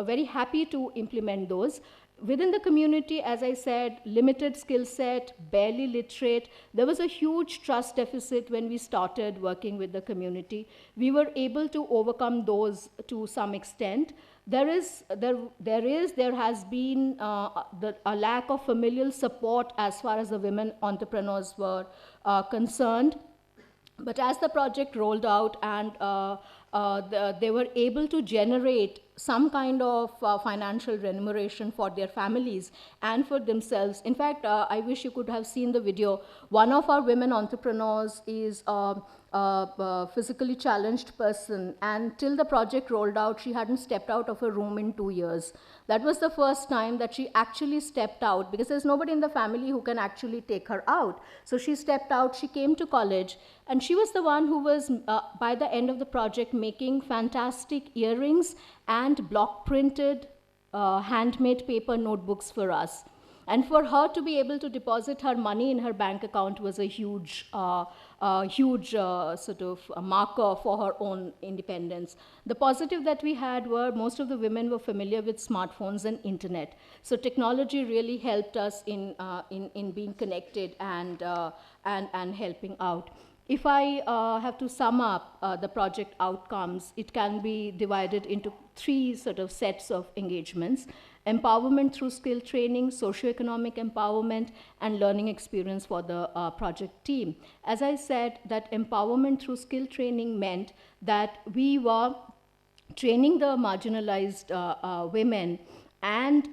very happy to implement those. Within the community, as I said, limited skill set, barely literate. There was a huge trust deficit when we started working with the community. We were able to overcome those to some extent. There has been a lack of familial support as far as the women entrepreneurs were concerned. But as the project rolled out and they were able to generate some kind of financial remuneration for their families and for themselves. In fact, I wish you could have seen the video. One of our women entrepreneurs is a physically challenged person, and till the project rolled out, she hadn't stepped out of her room in 2 years. That was the first time that she actually stepped out, because there's nobody in the family who can actually take her out. So she stepped out, she came to college, and she was the one who was, by the end of the project, making fantastic earrings and block printed handmade paper notebooks for us. And for her to be able to deposit her money in her bank account was a huge sort of a marker for her own independence. The positive that we had were most of the women were familiar with smartphones and internet. So technology really helped us in being connected and helping out. If I have to sum up the project outcomes, it can be divided into 3 sort of sets of engagements: empowerment through skill training, socioeconomic empowerment, and learning experience for the project team. As I said, that empowerment through skill training meant that we were training the marginalized women and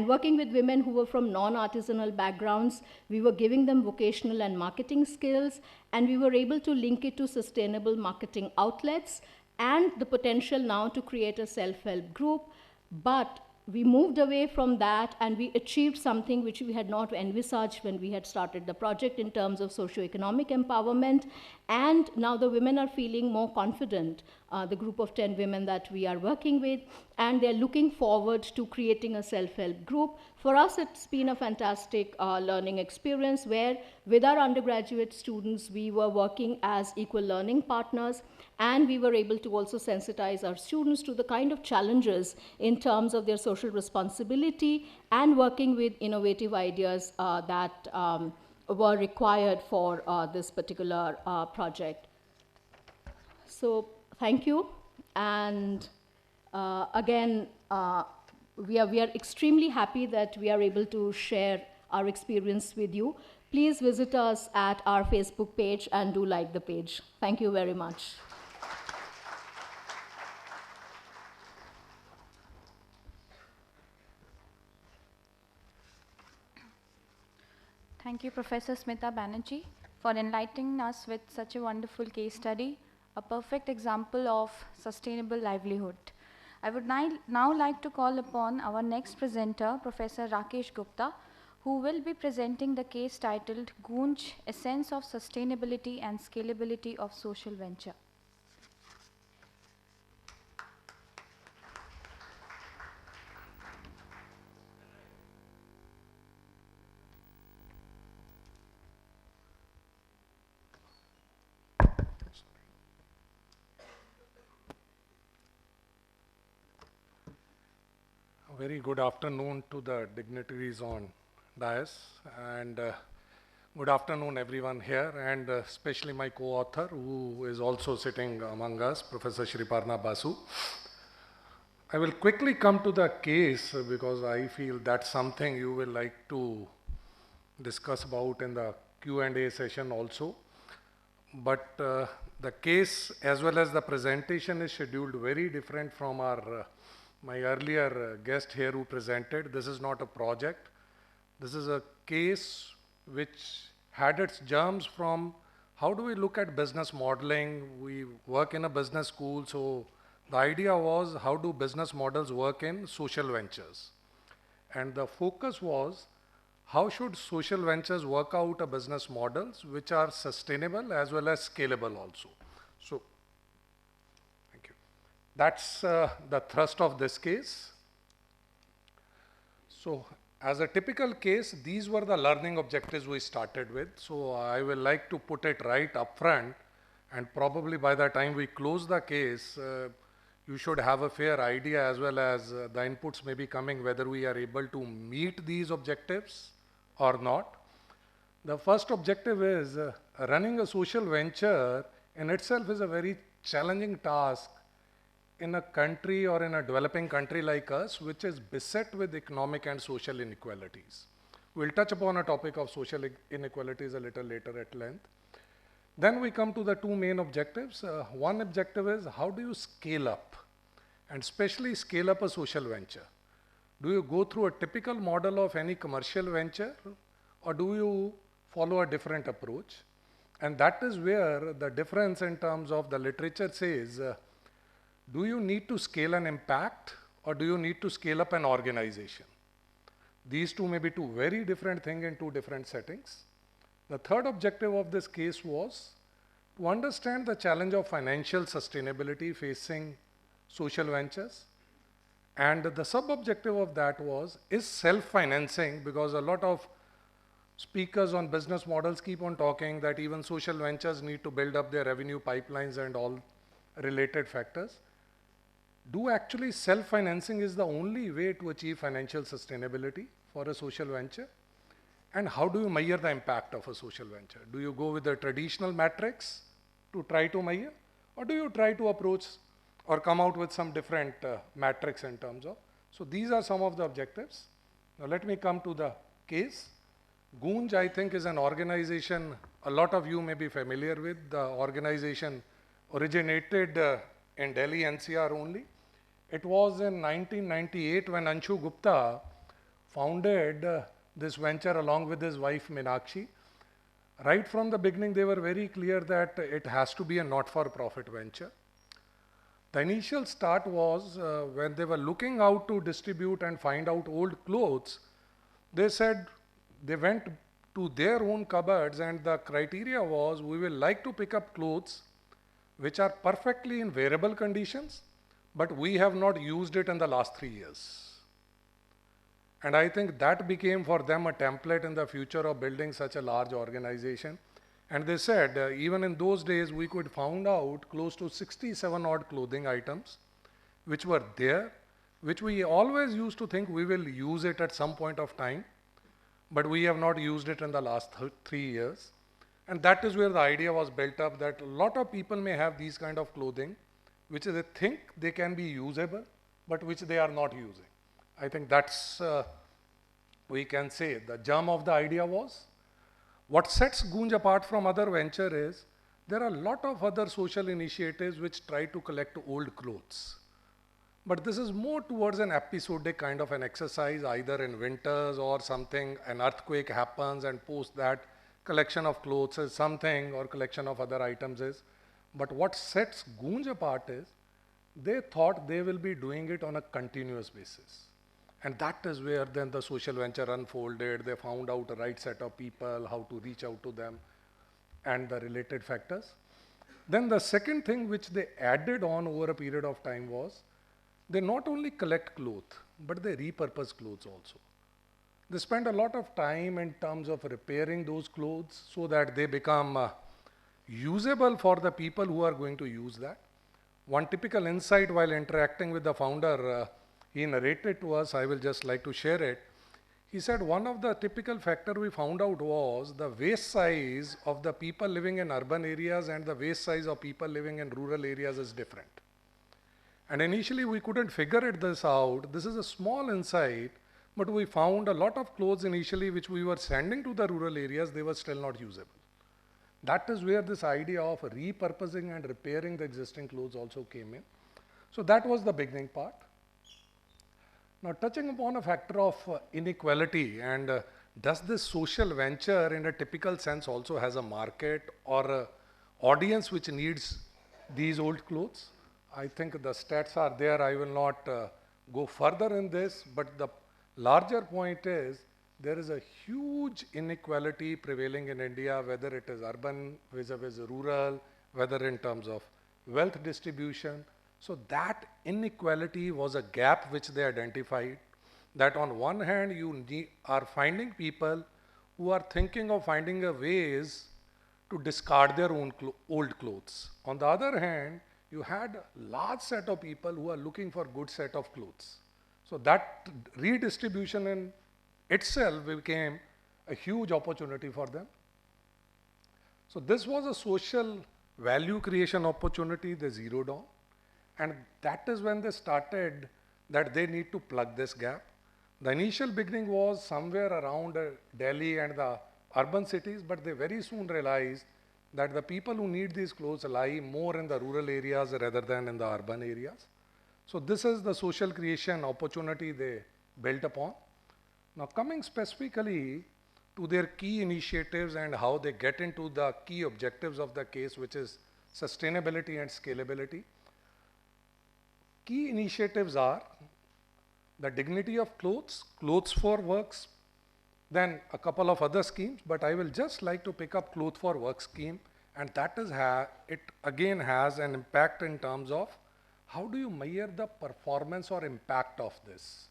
working with women who were from non-artisanal backgrounds. We were giving them vocational and marketing skills, and we were able to link it to sustainable marketing outlets and the potential now to create a self-help group. But we moved away from that, and we achieved something which we had not envisaged when we had started the project in terms of socioeconomic empowerment. And now the women are feeling more confident, the group of 10 women that we are working with, and they're looking forward to creating a self-help group. For us, it's been a fantastic learning experience where with our undergraduate students, we were working as equal learning partners, and we were able to also sensitize our students to the kind of challenges in terms of their social responsibility and working with innovative ideas that were required for this particular project. So thank you. And again, we are extremely happy that we are able to share our experience with you. Please visit us at our Facebook page and do like the page. Thank you very much. Thank you, Professor Smita Banerjee, for enlightening us with such a wonderful case study, a perfect example of sustainable livelihood. I would now like to call upon our next presenter, Professor Rakesh Gupta, who will be presenting the case titled Goonj, Essence of Sustainability and Scalability of Social Venture. Very good afternoon to the dignitaries on dais, and good afternoon everyone here, and especially my co-author who is also sitting among us, Professor Shriparna Basu. I will quickly come to the case because I feel that's something you will like to discuss about in the Q&A session also. But the case as well as the presentation is scheduled very different from our my earlier guest here who presented. This is not a project. This is a case which had its germs from how do we look at business modeling. We work in a business school, so the idea was how do business models work in social ventures. And the focus was how should social ventures work out a business models which are sustainable as well as scalable also. So that's the thrust of this case. So as a typical case, these were the learning objectives we started with. So I will like to put it right up front, and probably by the time we close the case, you should have a fair idea as well as the inputs may be coming whether we are able to meet these objectives or not. The first objective is running a social venture in itself is a very challenging task in a country or in a developing country like us, which is beset with economic and social inequalities. We'll touch upon a topic of social inequalities a little later at length. Then we come to the two main objectives. One objective is how do you scale up, and especially scale up a social venture? Do you go through a typical model of any commercial venture, or do you follow a different approach? And that is where the difference in terms of the literature says, do you need to scale an impact or do you need to scale up an organization? These two may be two very different things in two different settings. The third objective of this case was to understand the challenge of financial sustainability facing social ventures. And the sub-objective of that was, is self-financing, because a lot of speakers on business models keep on talking that even social ventures need to build up their revenue pipelines and all related factors. Do actually self-financing is the only way to achieve financial sustainability for a social venture? And how do you measure the impact of a social venture? Do you go with the traditional metrics to try to measure, or do you try to approach or come out with some different metrics in terms of? So these are some of the objectives. Now let me come to the case. Goonj, I think, is an organization a lot of you may be familiar with. The organization originated in Delhi NCR only. It was in 1998 when Anshu Gupta founded this venture along with his wife Meenakshi. Right from the beginning, they were very clear that it has to be a not-for-profit venture. The initial start was when they were looking out to distribute and find out old clothes. They said they went to their own cupboards, and the criteria was, we will like to pick up clothes which are perfectly in wearable conditions, but we have not used it in the last 3 years. And I think that became for them a template in the future of building such a large organization. And they said, even in those days, we could found out close to 67 odd clothing items, which were there, which we always used to think we will use it at some point of time, but we have not used it in the last 3 years. And that is where the idea was built up, that a lot of people may have these kind of clothing, which they think they can be usable, but which they are not using. I think that's, we can say, the germ of the idea was. What sets Goonj apart from other venture is, there are a lot of other social initiatives which try to collect old clothes. But this is more towards an episodic kind of an exercise, either in winters or something, an earthquake happens and post that collection of clothes is something, or collection of other items is. But what sets Goonj apart is, they thought they will be doing it on a continuous basis. And that is where then the social venture unfolded. They found out the right set of people, how to reach out to them, and the related factors. Then the second thing which they added on over a period of time was, they not only collect clothes, but they repurpose clothes also. They spend a lot of time in terms of repairing those clothes so that they become usable for the people who are going to use that. One typical insight while interacting with the founder, he narrated to us, I will just like to share it. He said one of the typical factor we found out was the waist size of the people living in urban areas and the waist size of people living in rural areas is different. And initially we couldn't figure this out. This is a small insight, but we found a lot of clothes initially which we were sending to the rural areas, they were still not usable. That is where this idea of repurposing and repairing the existing clothes also came in. So that was the beginning part. Now touching upon a factor of inequality, and does this social venture in a typical sense also has a market or a audience which needs these old clothes? I think the stats are there. I will not go further in this, but the larger point is there is a huge inequality prevailing in India, whether it is urban vis-a-vis rural, whether in terms of wealth distribution. So that inequality was a gap which they identified, that on one hand you are finding people who are thinking of finding a ways to discard their own old clothes. On the other hand, you had a large set of people who are looking for good set of clothes. So that redistribution in itself became a huge opportunity for them. So this was a social value creation opportunity they zeroed on. And that is when they started that they need to plug this gap. The initial beginning was somewhere around Delhi and the urban cities, but they very soon realized that the people who need these clothes lie more in the rural areas rather than in the urban areas. So this is the social creation opportunity they built upon. Now coming specifically to their key initiatives and how they get into the key objectives of the case, which is sustainability and scalability. Key initiatives are the dignity of clothes, clothes for works, then a couple of other schemes, but I will just like to pick up clothes for work scheme, and that is it again has an impact in terms of how do you measure the performance or impact of this.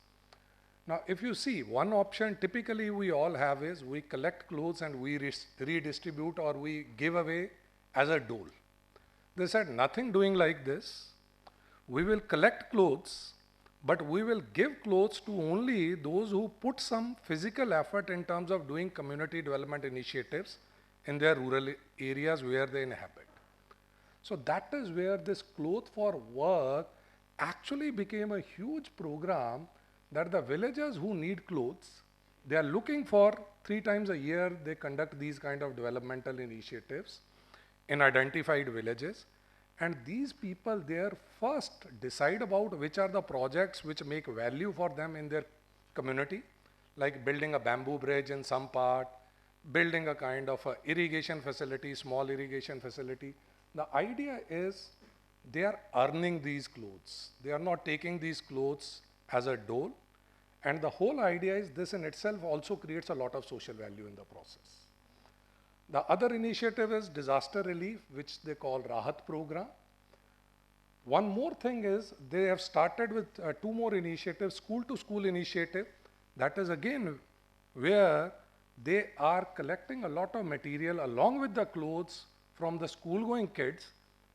Now, if you see, one option typically we all have is we collect clothes and we redistribute or we give away as a dole. They said nothing doing like this. We will collect clothes, but we will give clothes to only those who put some physical effort in terms of doing community development initiatives in their rural areas where they inhabit. So that is where this cloth for work actually became a huge program that the villagers who need clothes, they are looking for 3 times a year, they conduct these kind of developmental initiatives in identified villages. And these people there first decide about which are the projects which make value for them in their community, like building a bamboo bridge in some part, building a kind of a irrigation facility, small irrigation facility. The idea is they are earning these clothes. They are not taking these clothes as a dole. And the whole idea is this in itself also creates a lot of social value in the process. The other initiative is disaster relief, which they call Rahat program. One more thing is they have started with 2 more initiatives, school to school initiative. That is again where they are collecting a lot of material along with the clothes from the school going kids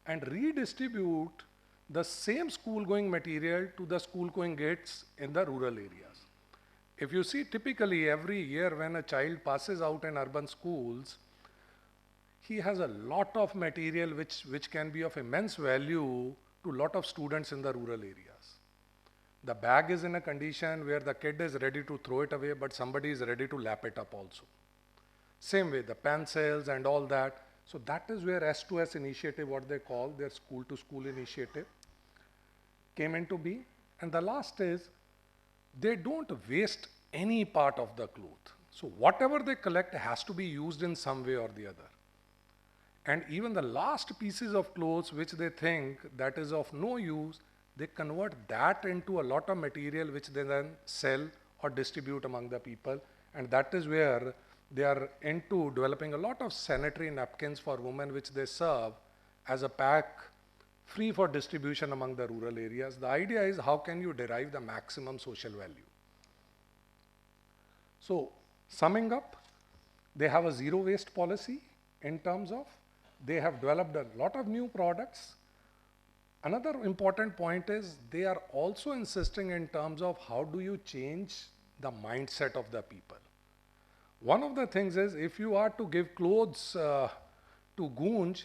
and redistribute the same school going material to the school going kids in the rural areas. If you see typically every year when a child passes out in urban schools, he has a lot of material which can be of immense value to a lot of students in the rural areas. The bag is in a condition where the kid is ready to throw it away, but somebody is ready to lap it up also. Same way, the pencils and all that. So that is where S2S initiative, what they call their school to school initiative, came into being. And the last is, they don't waste any part of the cloth. So whatever they collect has to be used in some way or the other. And even the last pieces of clothes which they think that is of no use, they convert that into a lot of material which they then sell or distribute among the people. And that is where they are into developing a lot of sanitary napkins for women which they serve as a pack free for distribution among the rural areas. The idea is how can you derive the maximum social value. So summing up, they have a zero waste policy in terms of they have developed a lot of new products. Another important point is they are also insisting in terms of how do you change the mindset of the people. One of the things is if you are to give clothes to Gunj,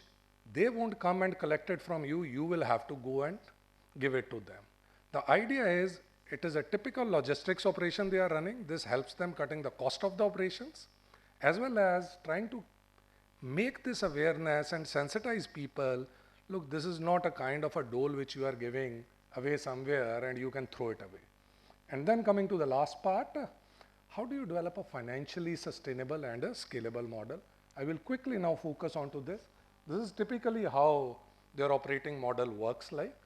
they won't come and collect it from you, you will have to go and give it to them. The idea is it is a typical logistics operation they are running. This helps them cutting the cost of the operations as well as trying to make this awareness and sensitize people. Look, this is not a kind of a dole which you are giving away somewhere and you can throw it away. And then coming to the last part, how do you develop a financially sustainable and a scalable model? I will quickly now focus onto this. This is typically how their operating model works like.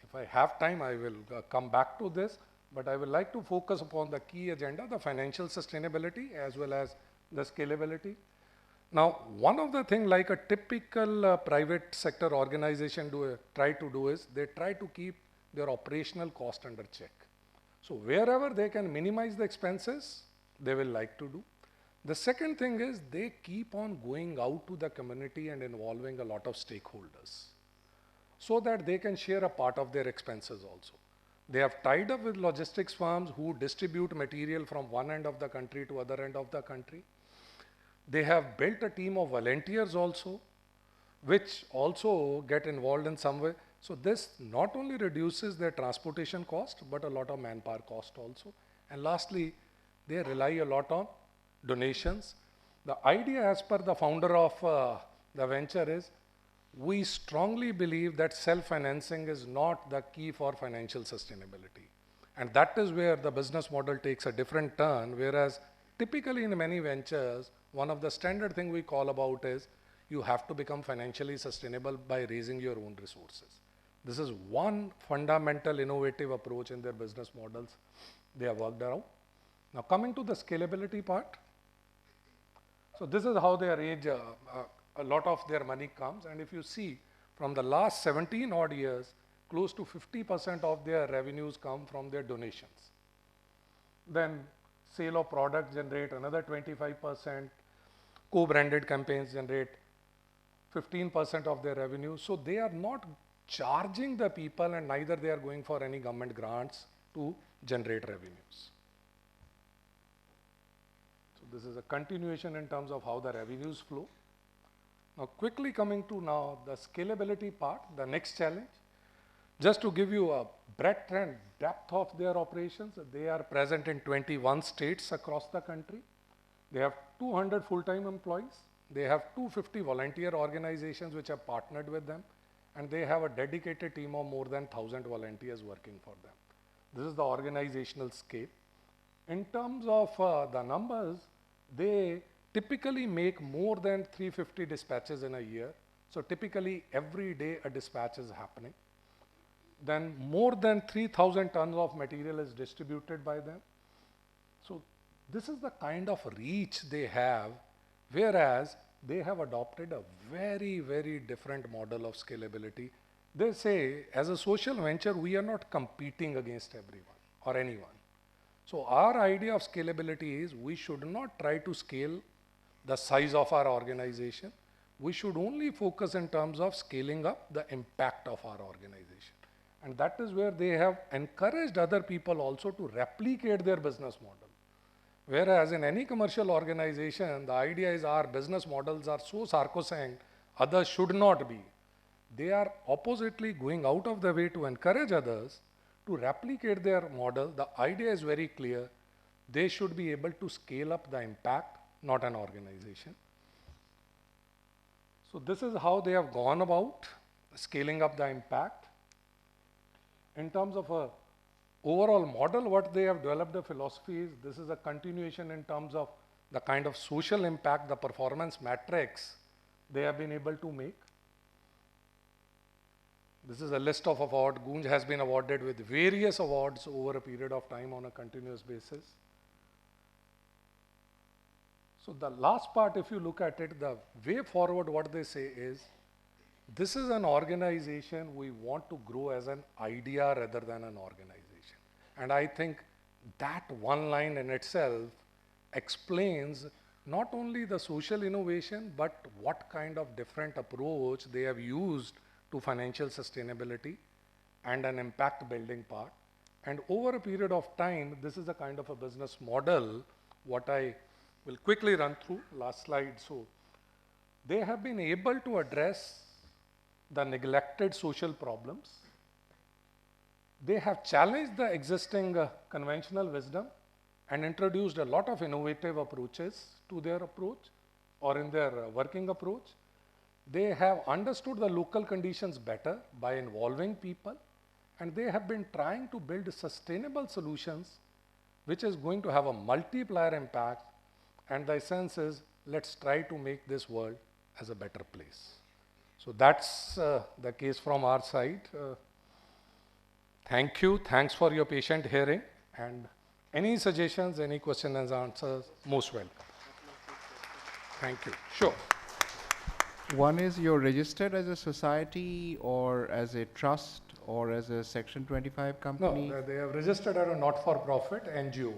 If I have time, I will come back to this, but I would like to focus upon the key agenda, the financial sustainability as well as the scalability. Now, one of the things like a typical private sector organization try to do is they try to keep their operational cost under check. So wherever they can minimize the expenses, they will like to do. The second thing is they keep on going out to the community and involving a lot of stakeholders. so that they can share a part of their expenses also. They have tied up with logistics firms who distribute material from one end of the country to other end of the country. They have built a team of volunteers also, which also get involved in some way. So this not only reduces their transportation cost, but a lot of manpower cost also. And lastly, they rely a lot on donations. The idea as per the founder of the venture is, we strongly believe that self-financing is not the key for financial sustainability. And that is where the business model takes a different turn, whereas typically in many ventures, one of the standard thing we call about is you have to become financially sustainable by raising your own resources. This is one fundamental innovative approach in their business models they have worked out. Now coming to the scalability part. So this is how they arrange a lot of their money comes, and if you see from the last 17 odd years, close to 50% of their revenues come from their donations. Then sale of products generate another 25%, co-branded campaigns generate 15% of their revenue. So they are not charging the people, and neither they are going for any government grants to generate revenues. So this is a continuation in terms of how the revenues flow. Now quickly coming to now the scalability part, the next challenge. Just to give you a breadth and depth of their operations, they are present in 21 states across the country. They have 200 full-time employees. They have 250 volunteer organizations which have partnered with them, and they have a dedicated team of more than 1,000 volunteers working for them. This is the organizational scale. In terms of the numbers, they typically make more than 350 dispatches in a year. So typically every day a dispatch is happening. Then more than 3,000 tons of material is distributed by them. So this is the kind of reach they have, whereas they have adopted a very, very different model of scalability. They say, as a social venture, we are not competing against everyone or anyone. So our idea of scalability is we should not try to scale the size of our organization. We should only focus in terms of scaling up the impact of our organization. And that is where they have encouraged other people also to replicate their business model. Whereas in any commercial organization, the idea is our business models are so sacrosanct, others should not be. They are oppositely going out of the way to encourage others to replicate their model. The idea is very clear. They should be able to scale up the impact, not an organization. So this is how they have gone about scaling up the impact. In terms of a overall model, what they have developed a philosophy is, this is a continuation in terms of the kind of social impact, the performance metrics they have been able to make. This is a list of awards. Gunj has been awarded with various awards over a period of time on a continuous basis. So the last part, if you look at it, the way forward, what they say is, this is an organization we want to grow as an idea rather than an organization. And I think that one line in itself explains not only the social innovation, but what kind of different approach they have used to financial sustainability and an impact building part. And over a period of time, this is a kind of a business model, what I will quickly run through, last slide. So they have been able to address the neglected social problems. They have challenged the existing conventional wisdom and introduced a lot of innovative approaches to their approach or in their working approach. They have understood the local conditions better by involving people, and they have been trying to build sustainable solutions which is going to have a multiplier impact, and the essence is, let's try to make this world as a better place. So that's the case from our side. Thank you. Thanks for your patient hearing. And any suggestions, any questions and answers, most welcome. Thank you. Sure. One is, you're registered as a society or as a trust or as a Section 25 company? No, they have registered as a not-for-profit NGO.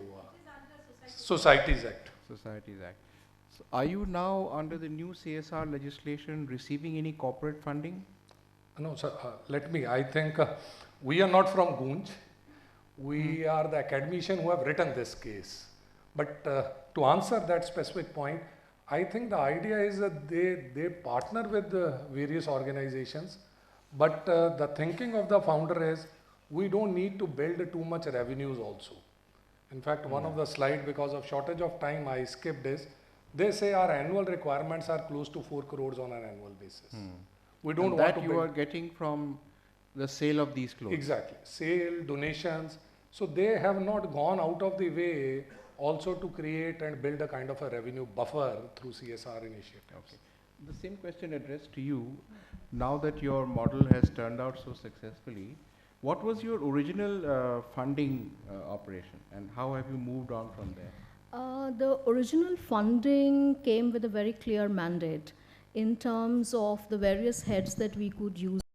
Societies Act. Societies Act. So are you now under the new CSR legislation receiving any corporate funding? No, sir, I think we are not from Gunj. We are the academician who have written this case. But to answer that specific point, I think the idea is that they partner with the various organizations, but the thinking of the founder is we don't need to build too much revenues also. In fact, one of the slide, because of shortage of time, I skipped is, they say our annual requirements are close to 4 crores on an annual basis. We don't And want that to you are getting from the sale of these clothes. Exactly. Sale, donations. So they have not gone out of the way also to create and build a kind of a revenue buffer through CSR initiatives. Okay. The same question addressed to you. Now that your model has turned out so successfully, what was your original funding operation, and how have you moved on from there? The original funding came with a very clear mandate in terms of the various heads that we could use.